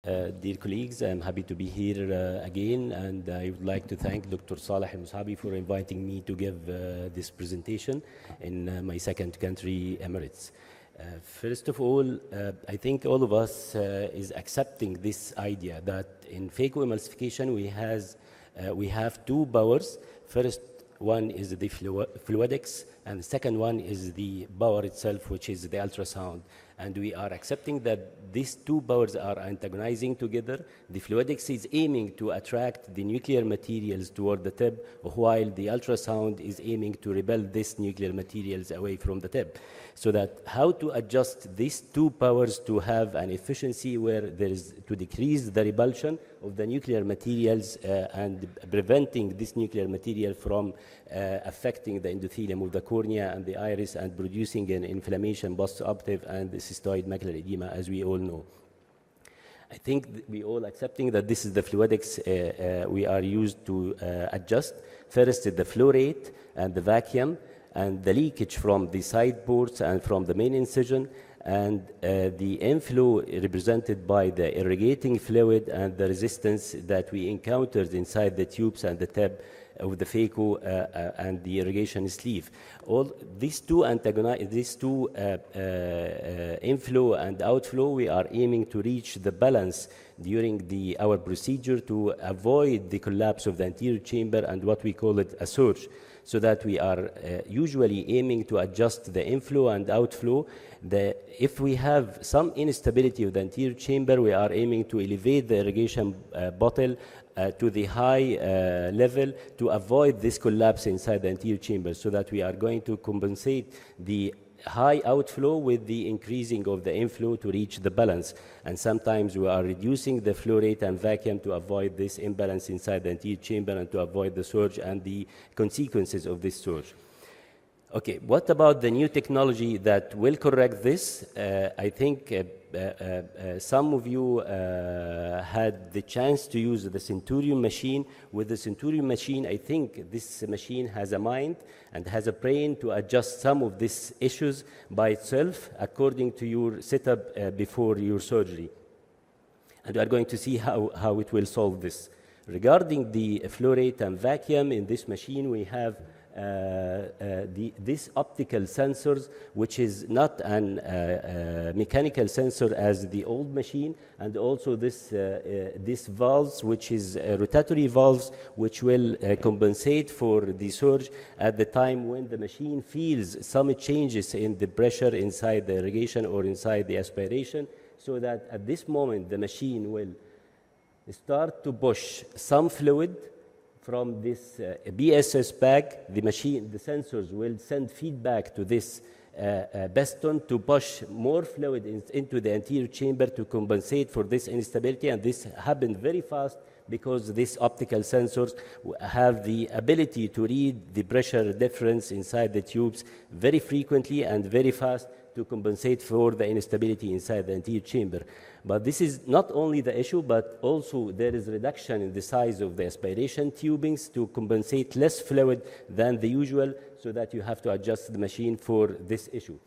Dear colleagues, I'm happy to be here again, and I would like to thank Dr. Saleh Al-Mushabi for inviting me to give this presentation in my second country, Emirates. First of all, I think all of us is accepting this idea that in phacoemulsification we have two powers. First one is the fluidics, and the second one is the power itself, which is the ultrasound. And we are accepting that these two powers are antagonizing together. The fluidics is aiming to attract the nuclear materials toward the tip, while the ultrasound is aiming to repel these nuclear materials away from the tip. So that how to adjust these two powers to have an efficiency where there is to decrease the repulsion of the nuclear materials and preventing this nuclear material from affecting the endothelium of the cornea and the iris and producing an inflammation postoperative and cystoid macular edema, as we all know. I think we all accepting that this is the fluidics we are used to adjust. First is the flow rate and the vacuum and the leakage from the side ports and from the main incision, and the inflow represented by the irrigating fluid and the resistance that we encountered inside the tubes and the tip of the phaco and the irrigation sleeve. All these two inflow and outflow, we are aiming to reach the balance during our procedure to avoid the collapse of the anterior chamber and what we call it a surge. So that we are usually aiming to adjust the inflow and outflow. If we have some instability of the anterior chamber, we are aiming to elevate the irrigation bottle to the high level to avoid this collapse inside the anterior chamber, so that we are going to compensate the high outflow with the increasing of the inflow to reach the balance. And sometimes we are reducing the flow rate and vacuum to avoid this imbalance inside the anterior chamber and to avoid the surge and the consequences of this surge. Okay, what about the new technology that will correct this? I think some of you had the chance to use the Centurion machine. With the Centurion machine, I think this machine has a mind and has a brain to adjust some of these issues by itself according to your setup before your surgery. And we are going to see how it will solve this. Regarding the flow rate and vacuum, in this machine we have this optical sensors, which is not an mechanical sensor as the old machine, and also this valves, which is rotatory valves, which will compensate for the surge at the time when the machine feels some changes in the pressure inside the irrigation or inside the aspiration, so that at this moment the machine will start to push some fluid from this BSS bag. The sensors will send feedback to this piston to push more fluid into the anterior chamber to compensate for this instability, and this happened very fast because these optical sensors have the ability to read the pressure difference inside the tubes very frequently and very fast to compensate for the instability inside the anterior chamber. But this is not only the issue, but also there is reduction in the size of the aspiration tubings to compensate less fluid than the usual, so that you have to adjust the machine for this issue.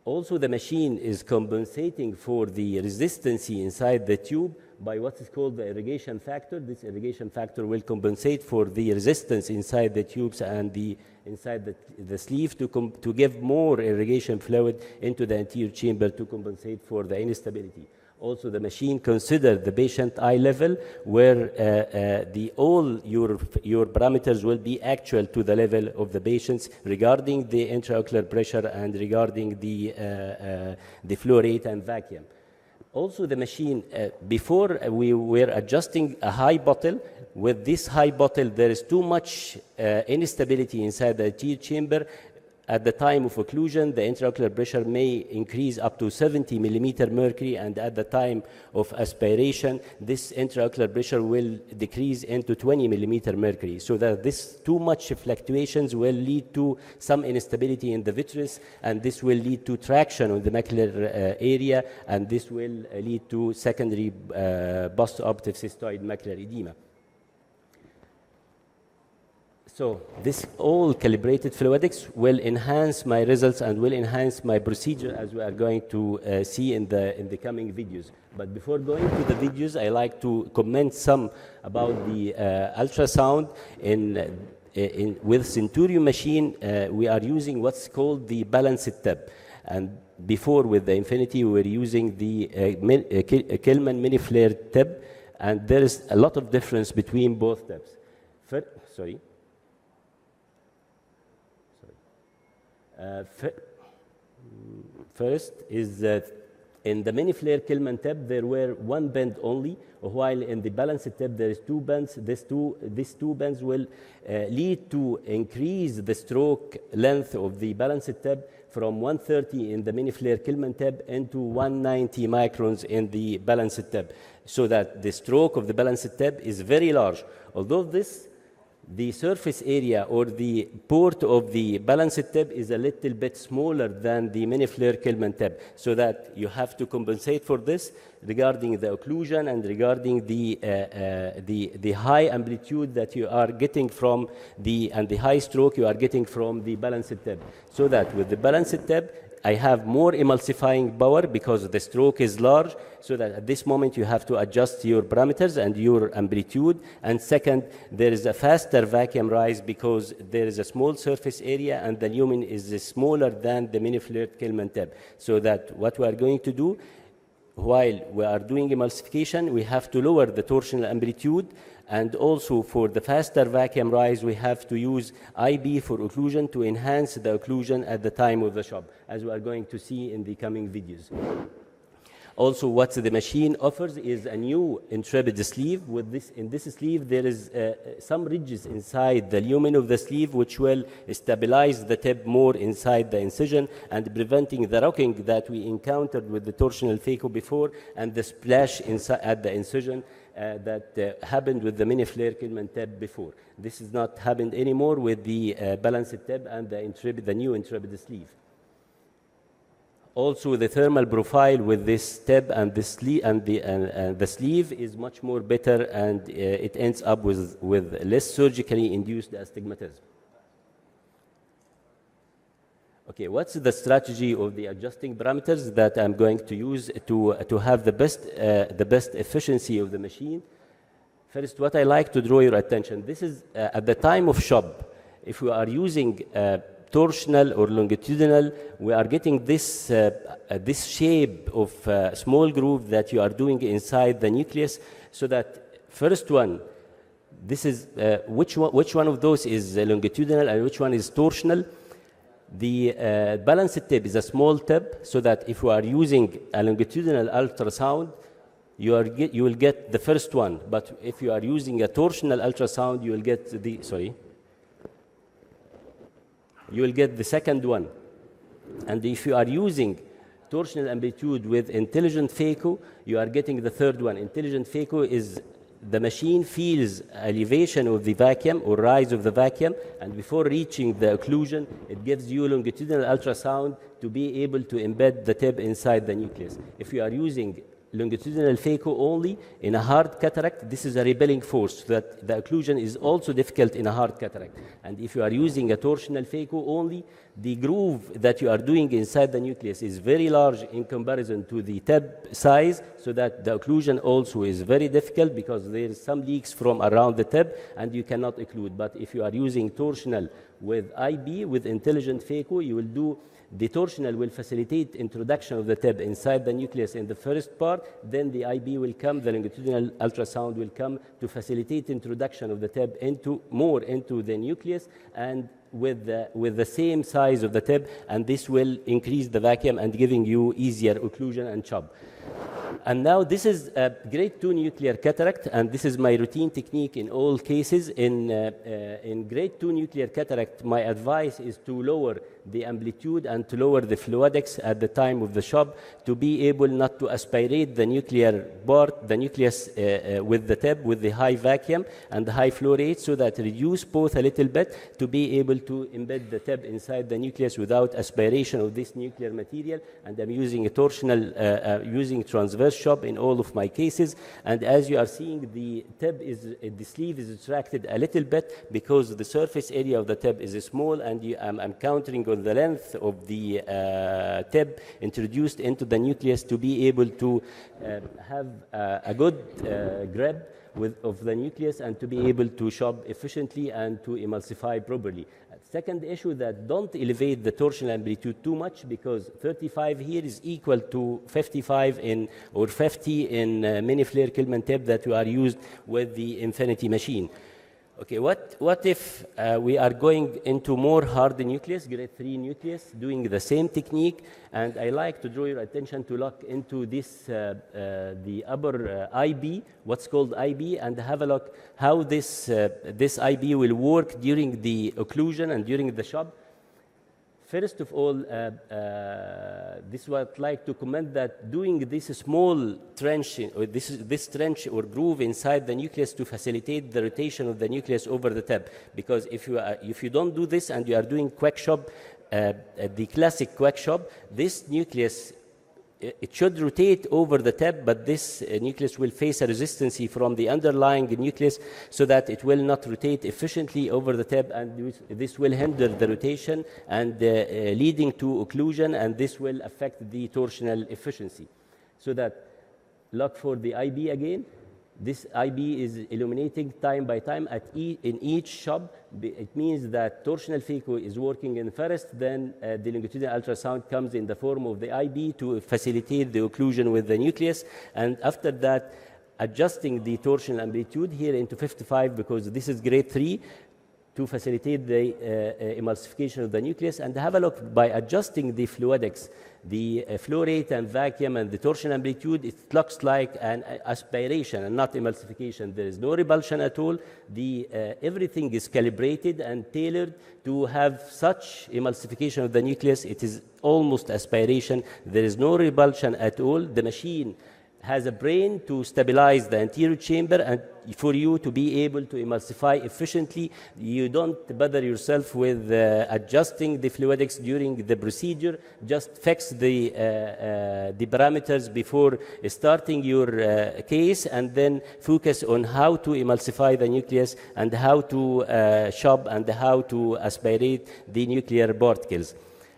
Also, the machine is compensating for the resistance inside the tube by what is called the irrigation factor. This irrigation factor will compensate for the resistance inside the tubes and inside the sleeve to give more irrigation fluid into the anterior chamber to compensate for the instability. Also, the machine considers the patient eye level, where all your parameters will be actual to the level of the patients regarding the intraocular pressure and regarding the flow rate and vacuum. Also, the machine, before we were adjusting a high bottle. With this high bottle, there is too much instability inside the anterior chamber. At the time of occlusion, the intraocular pressure may increase up to 70 millimeter mercury, and at the time of aspiration, this intraocular pressure will decrease into 20 millimeter mercury, so that this too much fluctuations will lead to some instability in the vitreous, and this will lead to traction on the macular area, and this will lead to secondary postoperative cystoid macular edema. So this all calibrated fluidics will enhance my results and will enhance my procedure, as we are going to see in the coming videos. But before going to the videos, I like to comment some about the ultrasound. With Centurion machine, we are using what's called the balanced tab. And before with the Infinity, we were using the Kilman mini flare tab, and there is a lot of difference between both tabs. First is that in the mini flare Kilman tab, there were one bend only, while in the balanced tab, there is two bends. These two bends will lead to increase the stroke length of the balanced tab from 130 in the mini flare Kilman tab into 190 microns in the balanced tab, so that the stroke of the balanced tab is very large. Although the surface area or the port of the balanced tab is a little bit smaller than the mini flare Kilman tab, so that you have to compensate for this regarding the occlusion and regarding the high amplitude that you are getting from the high stroke you are getting from the balanced tab. So that with the balanced tab, I have more emulsifying power because the stroke is large, so that at this moment you have to adjust your parameters and your amplitude. And second, there is a faster vacuum rise because there is a small surface area and the lumen is smaller than the mini flare Kilman tab. So that what we are going to do, while we are doing emulsification, we have to lower the torsional amplitude, and also for the faster vacuum rise, we have to use IB for occlusion to enhance the occlusion at the time of the shop, as we are going to see in the coming videos. Also, what the machine offers is a new Intrepid sleeve. In this sleeve, there is some ridges inside the lumen of the sleeve, which will stabilize the tip more inside the incision and preventing the rocking that we encountered with the torsional phaco before and the splash inside at the incision that happened with the mini flare Kilman tab before. This is not happened anymore with the balanced tab and the new Intrepid sleeve. Also, the thermal profile with this tab and the sleeve and the sleeve is much more better, and it ends up with less surgically induced astigmatism. Okay, what's the strategy of the adjusting parameters that I'm going to use to have the best efficiency of the machine? First, what I like to draw your attention, this is at the time of shop. If we are using torsional or longitudinal, we are getting this shape of small groove that you are doing inside the nucleus. So that first one, this is which one of those is longitudinal and which one is torsional. The balanced tip is a small tip, so that if you are using a longitudinal ultrasound, you will get the first one. But if you are using a torsional ultrasound, you will get you will get the second one. And if you are using torsional amplitude with intelligent phaco, you are getting the third one. Intelligent phaco is the machine feels elevation of the vacuum or rise of the vacuum, and before reaching the occlusion, it gives you longitudinal ultrasound to be able to embed the tip inside the nucleus. If you are using longitudinal phaco only in a hard cataract, this is a repelling force, so that the occlusion is also difficult in a hard cataract. And if you are using a torsional phaco only, the groove that you are doing inside the nucleus is very large in comparison to the tip size, so that the occlusion also is very difficult because there is some leaks from around the tip and you cannot occlude. But if you are using torsional with IB, with intelligent phaco, you will do the torsional will facilitate introduction of the tip inside the nucleus in the first part, then the IB will come, the longitudinal ultrasound will come to facilitate introduction of the tip into the nucleus, and with the same size of the tip, and this will increase the vacuum and giving you easier occlusion and chub. And now this is a grade 2 nuclear cataract, and this is my routine technique in all cases. In grade 2 nuclear cataract, my advice is to lower the amplitude and to lower the fluidics at the time of the shop, to be able not to aspirate the nuclear part, the nucleus with the tip, with the high vacuum and the high flow rate, so that reduce both a little bit to be able to embed the tip inside the nucleus without aspiration of this nuclear material. And I'm using a torsional, using transverse reverse shop in all of my cases. And as you are seeing, the sleeve is retracted a little bit because the surface area of the tip is small, and I'm counting on the length of the tip introduced into the nucleus to be able to have a good grab of the nucleus and to be able to shop efficiently and to emulsify properly. Second issue, that don't elevate the torsional amplitude too much, because 35 here is equal to 55 in or 50 in mini flare Kilman tip that we are used with the Infinity machine. Okay, what if we are going into more hard nucleus, grade 3 nucleus, doing the same technique? And I like to draw your attention to look into this, the upper IB, what's called IB, and have a look how this IB will work during the occlusion and during the shop. First of all, this is what I'd like to comment, that doing this small trench, or this trench or groove inside the nucleus to facilitate the rotation of the nucleus over the tip. Because if you don't do this and you are doing quack shop, the classic quack shop, this nucleus, it should rotate over the tip, but this nucleus will face a resistance from the underlying nucleus, so that it will not rotate efficiently over the tip, and this will hinder the rotation and leading to occlusion, and this will affect the torsional efficiency. So that, look for the IB again. This IB is illuminating time by time in each shop. It means that torsional phaco is working in first, then the longitudinal ultrasound comes in the form of the IB to facilitate the occlusion with the nucleus, and after that, adjusting the torsional amplitude here into 55, because this is grade 3, to facilitate the emulsification of the nucleus. And have a look, by adjusting the fluidics, the flow rate and vacuum and the torsion amplitude, it looks like an aspiration and not emulsification. There is no repulsion at all. Everything is calibrated and tailored to have such emulsification of the nucleus. It is almost aspiration. There is no repulsion at all. The machine has a brain to stabilize the anterior chamber, and for you to be able to emulsify efficiently, you don't bother yourself with adjusting the fluidics during the procedure. Just fix the parameters before starting your case, and then focus on how to emulsify the nucleus and how to shop and how to aspirate the nuclear particles.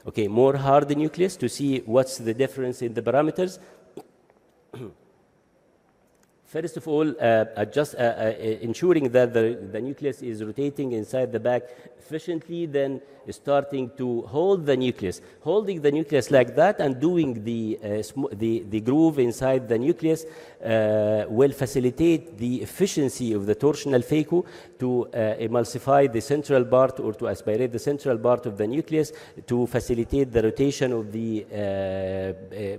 Okay, more hard nucleus to see what's the difference in the parameters. First of all, ensuring that the nucleus is rotating inside the back efficiently, then starting to hold the nucleus. Holding the nucleus like that and doing the groove inside the nucleus will facilitate the efficiency of the torsional phaco to emulsify the central part, or to aspirate the central part of the nucleus, to facilitate the rotation of the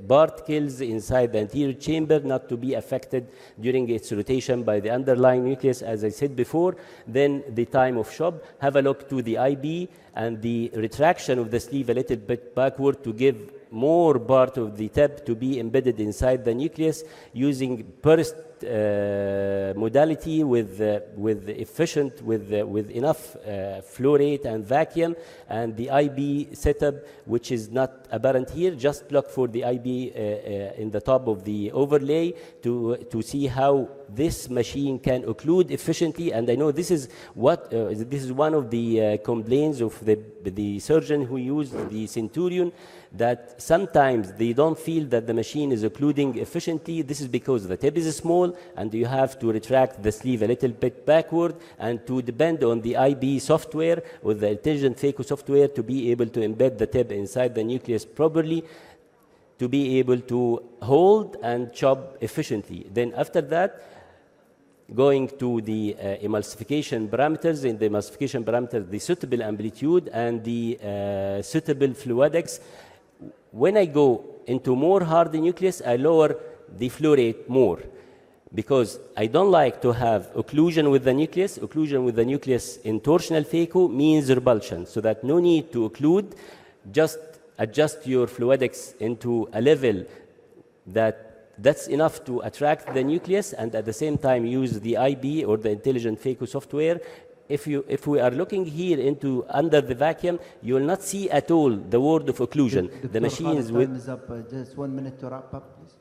particles inside the anterior chamber, not to be affected during its rotation by the underlying nucleus, as I said before. Then the time of shop, have a look to the IB and the retraction of the sleeve a little bit backward to give more part of the tip to be embedded inside the nucleus, using burst modality with enough flow rate and vacuum, and the IB setup, which is not apparent here. Just look for the IB in the top of the overlay to see how this machine can occlude efficiently. And I know this is one of the complaints of the surgeon who used the Centurion, that sometimes they don't feel that the machine is occluding efficiently. This is because the tip is small and you have to retract the sleeve a little bit backward, and to depend on the IB software or the intelligent phaco software to be able to embed the tip inside the nucleus properly, to be able to hold and chop efficiently. Then after that, going to the emulsification parameters. In the emulsification parameters, the suitable amplitude and the suitable fluidics. When I go into more hard nucleus, I lower the flow rate more, because I don't like to have occlusion with the nucleus. Occlusion with the nucleus in torsional phaco means repulsion, so that no need to occlude. Just adjust your fluidics into a level that's enough to attract the nucleus, and at the same time use the IB or the intelligent phaco software if we are looking here into under the vacuum, you will not see at all the word of occlusion. The machines with... Time is up. Just 1 minute to wrap up, please.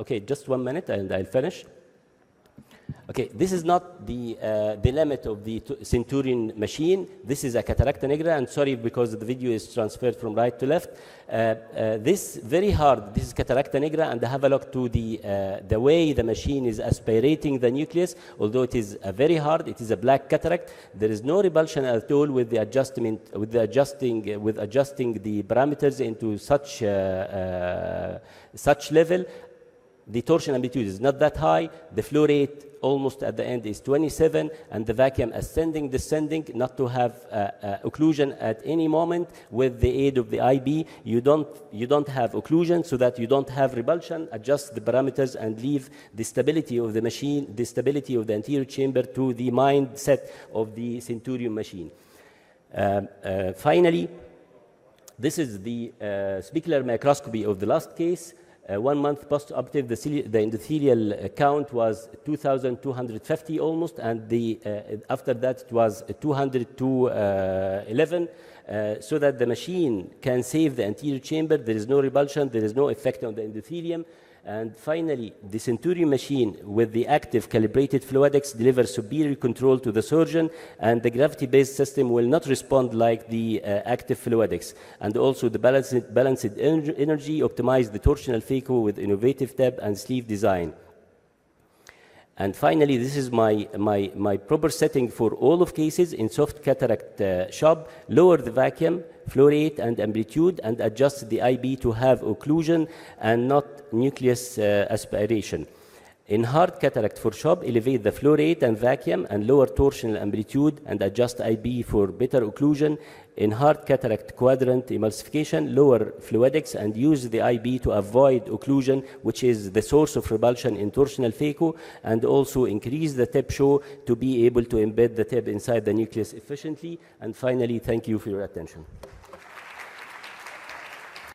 Okay, just 1 minute and I'll finish. Okay, this is not the limit of the Centurion machine. This is a Cataracta Negra, and sorry because the video is transferred from right to left. This very hard, this is Cataracta Negra, and have a look to the way the machine is aspirating the nucleus. Although it is very hard, it is a black cataract. There is no repulsion at all with the adjustment, with adjusting the parameters into such level. The torsion amplitude is not that high. The flow rate almost at the end is 27, and the vacuum ascending, descending, not to have occlusion at any moment. With the aid of the IB, you don't have occlusion, so that you don't have repulsion. Adjust the parameters and leave the stability of the machine, the stability of the anterior chamber to the mindset of the Centurion machine. Finally, this is the specular microscopy of the last case. 1 month post-operative, the endothelial count was 2,250 almost, and after that it was 200 to 11, so that the machine can save the anterior chamber. There is no repulsion, there is no effect on the endothelium. And finally, the Centurion machine with the active calibrated fluidics delivers superior control to the surgeon, and the gravity-based system will not respond like the active fluidics. And also the balanced energy optimize the torsional phaco with innovative tab and sleeve design. And finally, this is my proper setting for all of cases in soft cataract shop. Lower the vacuum, flow rate and amplitude, and adjust the IB to have occlusion and not nucleus aspiration. In hard cataract for shop, elevate the flow rate and vacuum and lower torsional amplitude and adjust IB for better occlusion. In hard cataract quadrant emulsification, lower fluidics and use the IB to avoid occlusion, which is the source of repulsion in torsional phaco, and also increase the tip show to be able to embed the tip inside the nucleus efficiently. And finally, thank you for your attention.